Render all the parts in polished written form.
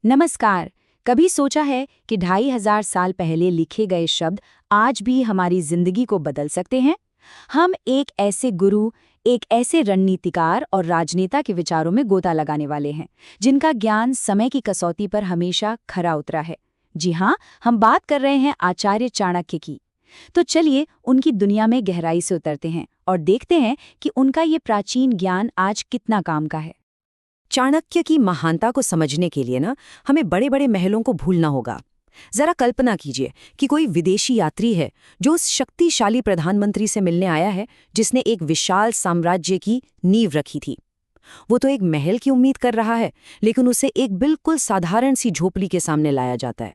नमस्कार। कभी सोचा है कि 2500 साल पहले लिखे गए शब्द आज भी हमारी जिंदगी को बदल सकते हैं? हम एक ऐसे गुरु, एक ऐसे रणनीतिकार और राजनेता के विचारों में गोता लगाने वाले हैं, जिनका ज्ञान समय की कसौटी पर हमेशा खरा उतरा है। जी हाँ, हम बात कर रहे हैं आचार्य चाणक्य की। तो चलिए उनकी दुनिया में गहराई से उतरते हैं और देखते हैं कि उनका ये प्राचीन ज्ञान आज कितना काम का है। चाणक्य की महानता को समझने के लिए हमें बड़े बड़े महलों को भूलना होगा। जरा कल्पना कीजिए कि कोई विदेशी यात्री है जो उस शक्तिशाली प्रधानमंत्री से मिलने आया है जिसने एक विशाल साम्राज्य की नींव रखी थी। वो तो एक महल की उम्मीद कर रहा है, लेकिन उसे एक बिल्कुल साधारण सी झोपड़ी के सामने लाया जाता है।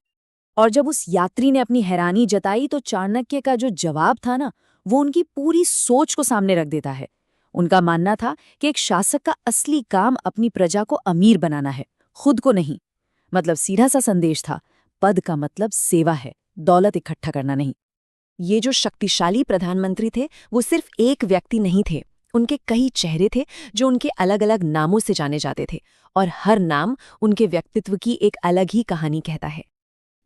और जब उस यात्री ने अपनी हैरानी जताई तो चाणक्य का जो जवाब था वो उनकी पूरी सोच को सामने रख देता है। उनका मानना था कि एक शासक का असली काम अपनी प्रजा को अमीर बनाना है, खुद को नहीं। मतलब सीधा सा संदेश था, पद का मतलब सेवा है, दौलत इकट्ठा करना नहीं। ये जो शक्तिशाली प्रधानमंत्री थे वो सिर्फ एक व्यक्ति नहीं थे, उनके कई चेहरे थे जो उनके अलग अलग नामों से जाने जाते थे, और हर नाम उनके व्यक्तित्व की एक अलग ही कहानी कहता है।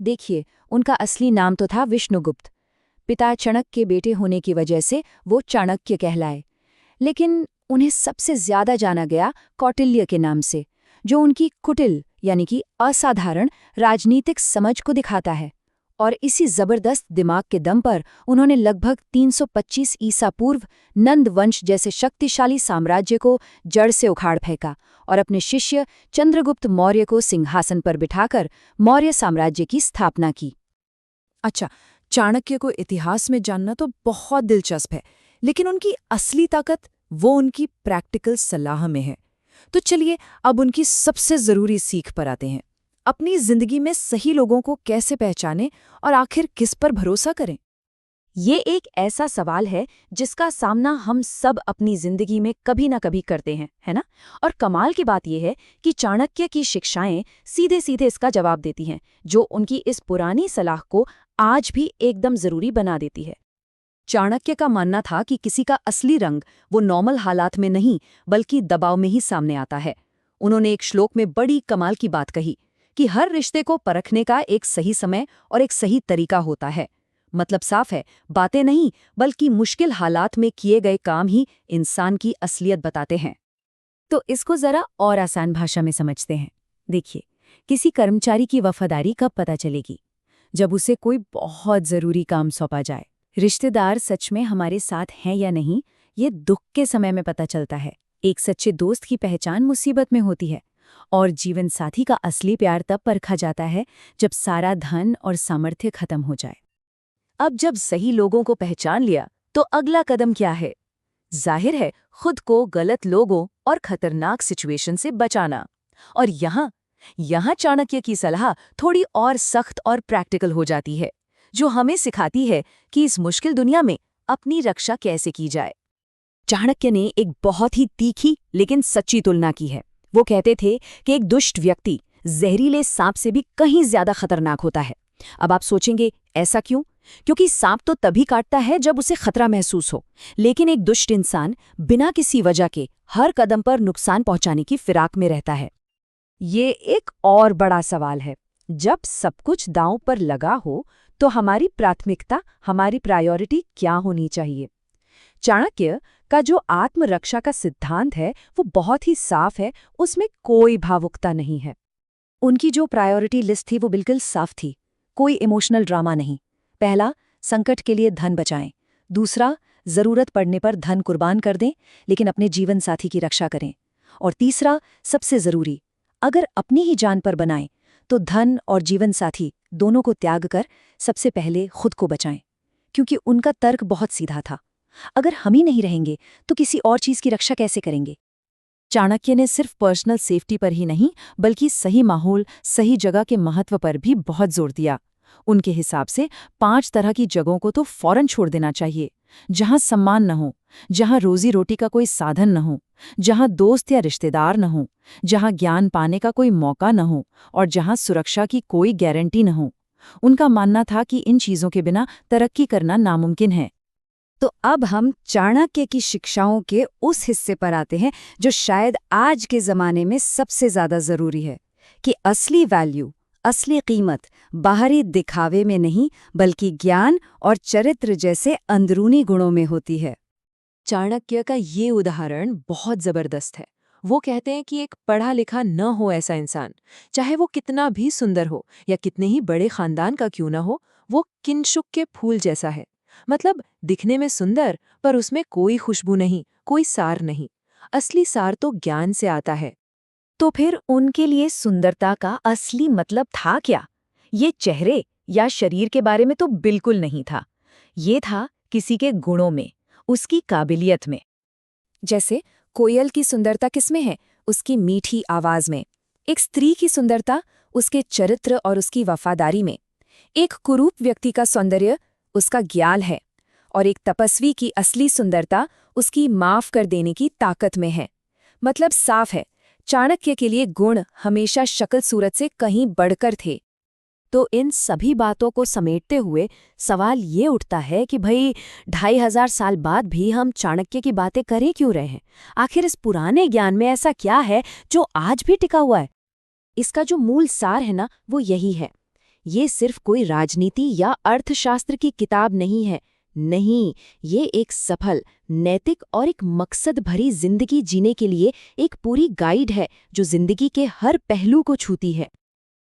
देखिए, उनका असली नाम तो था विष्णुगुप्त। पिता चाणक्य के बेटे होने की वजह से वो चाणक्य कहलाए, लेकिन उन्हें सबसे ज्यादा जाना गया कौटिल्य के नाम से, जो उनकी कुटिल यानी कि असाधारण राजनीतिक समझ को दिखाता है। और इसी जबरदस्त दिमाग के दम पर उन्होंने लगभग 325 ईसा पूर्व नंद वंश जैसे शक्तिशाली साम्राज्य को जड़ से उखाड़ फेंका और अपने शिष्य चंद्रगुप्त मौर्य को सिंहासन पर बिठाकर मौर्य साम्राज्य की स्थापना की। अच्छा, चाणक्य को इतिहास में जानना तो बहुत दिलचस्प है, लेकिन उनकी असली ताकत वो उनकी प्रैक्टिकल सलाह में है। तो चलिए अब उनकी सबसे जरूरी सीख पर आते हैं। अपनी जिंदगी में सही लोगों को कैसे पहचानें और आखिर किस पर भरोसा करें? ये एक ऐसा सवाल है जिसका सामना हम सब अपनी जिंदगी में कभी ना कभी करते हैं, है ना? और कमाल की बात यह है कि चाणक्य की शिक्षाएं सीधे सीधे इसका जवाब देती हैं, जो उनकी इस पुरानी सलाह को आज भी एकदम जरूरी बना देती है। चाणक्य का मानना था कि किसी का असली रंग वो नॉर्मल हालात में नहीं बल्कि दबाव में ही सामने आता है। उन्होंने एक श्लोक में बड़ी कमाल की बात कही कि हर रिश्ते को परखने का एक सही समय और एक सही तरीका होता है। मतलब साफ है, बातें नहीं बल्कि मुश्किल हालात में किए गए काम ही इंसान की असलियत बताते हैं। तो इसको जरा और आसान भाषा में समझते हैं। देखिए, किसी कर्मचारी की वफादारी कब पता चलेगी? जब उसे कोई बहुत जरूरी काम सौंपा जाए। रिश्तेदार सच में हमारे साथ हैं या नहीं, ये दुख के समय में पता चलता है। एक सच्चे दोस्त की पहचान मुसीबत में होती है। और जीवन साथी का असली प्यार तब परखा जाता है जब सारा धन और सामर्थ्य खत्म हो जाए। अब जब सही लोगों को पहचान लिया तो अगला कदम क्या है? जाहिर है, खुद को गलत लोगों और खतरनाक सिचुएशन से बचाना। और यहाँ चाणक्य की सलाह थोड़ी और सख्त और प्रैक्टिकल हो जाती है, जो हमें सिखाती है कि इस मुश्किल दुनिया में अपनी रक्षा कैसे की जाए। चाणक्य ने एक बहुत ही तीखी लेकिन सच्ची तुलना की है। वो कहते थे कि एक दुष्ट व्यक्ति जहरीले सांप से भी कहीं ज्यादा खतरनाक होता है। अब आप सोचेंगे, ऐसा क्यों? क्योंकि सांप तो तभी काटता है जब उसे खतरा महसूस हो, लेकिन एक दुष्ट इंसान बिना किसी वजह के हर कदम पर नुकसान पहुंचाने की फिराक में रहता है। ये एक और बड़ा सवाल है। जब सब कुछ दांव पर लगा हो तो हमारी प्राथमिकता, हमारी प्रायोरिटी क्या होनी चाहिए? चाणक्य का जो आत्मरक्षा का सिद्धांत है वो बहुत ही साफ है, उसमें कोई भावुकता नहीं है। उनकी जो प्रायोरिटी लिस्ट थी वो बिल्कुल साफ थी, कोई इमोशनल ड्रामा नहीं। पहला, संकट के लिए धन बचाएं। दूसरा, जरूरत पड़ने पर धन कुर्बान कर दें लेकिन अपने जीवन साथी की रक्षा करें। और तीसरा, सबसे जरूरी, अगर अपनी ही जान पर बनाएं तो धन और जीवन साथी दोनों को त्याग कर सबसे पहले खुद को बचाएं। क्योंकि उनका तर्क बहुत सीधा था, अगर हम ही नहीं रहेंगे तो किसी और चीज की रक्षा कैसे करेंगे? चाणक्य ने सिर्फ पर्सनल सेफ्टी पर ही नहीं बल्कि सही माहौल, सही जगह के महत्व पर भी बहुत जोर दिया। उनके हिसाब से 5 तरह की जगहों को तो फौरन छोड़ देना चाहिए। जहां सम्मान न हो, जहां रोजी रोटी का कोई साधन न हो, जहां दोस्त या रिश्तेदार न हो, जहां ज्ञान पाने का कोई मौका न हो और जहां सुरक्षा की कोई गारंटी न हो। उनका मानना था कि इन चीजों के बिना तरक्की करना नामुमकिन है। तो अब हम चाणक्य की शिक्षाओं के उस हिस्से पर आते हैं जो शायद आज के ज़माने में सबसे ज़्यादा ज़रूरी है। कि असली वैल्यू, असली कीमत बाहरी दिखावे में नहीं बल्कि ज्ञान और चरित्र जैसे अंदरूनी गुणों में होती है। चाणक्य का ये उदाहरण बहुत जबरदस्त है। वो कहते हैं कि एक पढ़ा लिखा न हो ऐसा इंसान, चाहे वो कितना भी सुंदर हो या कितने ही बड़े खानदान का क्यों ना हो, वो किंशुक के फूल जैसा है। मतलब दिखने में सुंदर, पर उसमें कोई खुशबू नहीं, कोई सार नहीं। असली सार तो ज्ञान से आता है। तो फिर उनके लिए सुंदरता का असली मतलब था क्या? ये चेहरे या शरीर के बारे में तो बिल्कुल नहीं था। ये था किसी के गुणों में, उसकी काबिलियत में। जैसे कोयल की सुंदरता किसमें है? उसकी मीठी आवाज में। एक स्त्री की सुंदरता उसके चरित्र और उसकी वफादारी में। एक कुरूप व्यक्ति का सौंदर्य उसका ज्ञान है, और एक तपस्वी की असली सुंदरता उसकी माफ कर देने की ताकत में है। मतलब साफ है, चाणक्य के लिए गुण हमेशा शक्ल सूरत से कहीं बढ़कर थे। तो इन सभी बातों को समेटते हुए सवाल ये उठता है कि भाई 2500 साल बाद भी हम चाणक्य की बातें करें क्यों रहे हैं? आखिर इस पुराने ज्ञान में ऐसा क्या है जो आज भी टिका हुआ है? इसका जो मूल सार है ना, वो यही है। ये सिर्फ कोई राजनीति या अर्थशास्त्र की किताब नहीं है। नहीं, ये एक सफल, नैतिक और एक मकसद भरी जिंदगी जीने के लिए एक पूरी गाइड है जो जिंदगी के हर पहलू को छूती है।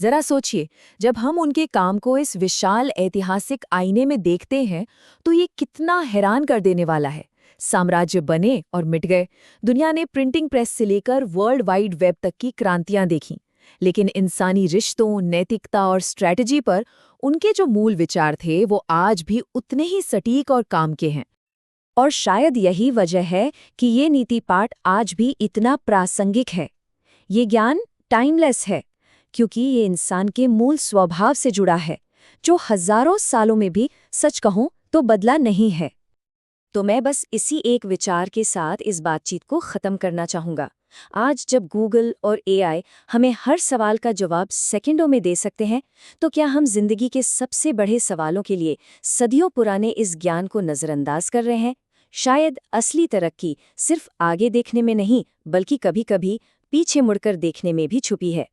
जरा सोचिए, जब हम उनके काम को इस विशाल ऐतिहासिक आईने में देखते हैं तो ये कितना हैरान कर देने वाला है। साम्राज्य बने और मिट गए। दुनिया ने प्रिंटिंग प्रेस से लेकर वर्ल्ड वाइड वेब तक की क्रांतियां देखीं, लेकिन इंसानी रिश्तों, नैतिकता और स्ट्रैटेजी पर उनके जो मूल विचार थे वो आज भी उतने ही सटीक और काम के हैं। और शायद यही वजह है कि ये नीति पाठ आज भी इतना प्रासंगिक है। ये ज्ञान टाइमलेस है, क्योंकि ये इंसान के मूल स्वभाव से जुड़ा है, जो हजारों सालों में भी सच कहूं तो बदला नहीं है। तो मैं बस इसी एक विचार के साथ इस बातचीत को ख़त्म करना चाहूँगा। आज जब गूगल और एआई हमें हर सवाल का जवाब सेकंडों में दे सकते हैं, तो क्या हम जिंदगी के सबसे बड़े सवालों के लिए सदियों पुराने इस ज्ञान को नज़रअंदाज कर रहे हैं? शायद असली तरक्की सिर्फ आगे देखने में नहीं, बल्कि कभी-कभी पीछे मुड़कर देखने में भी छुपी है।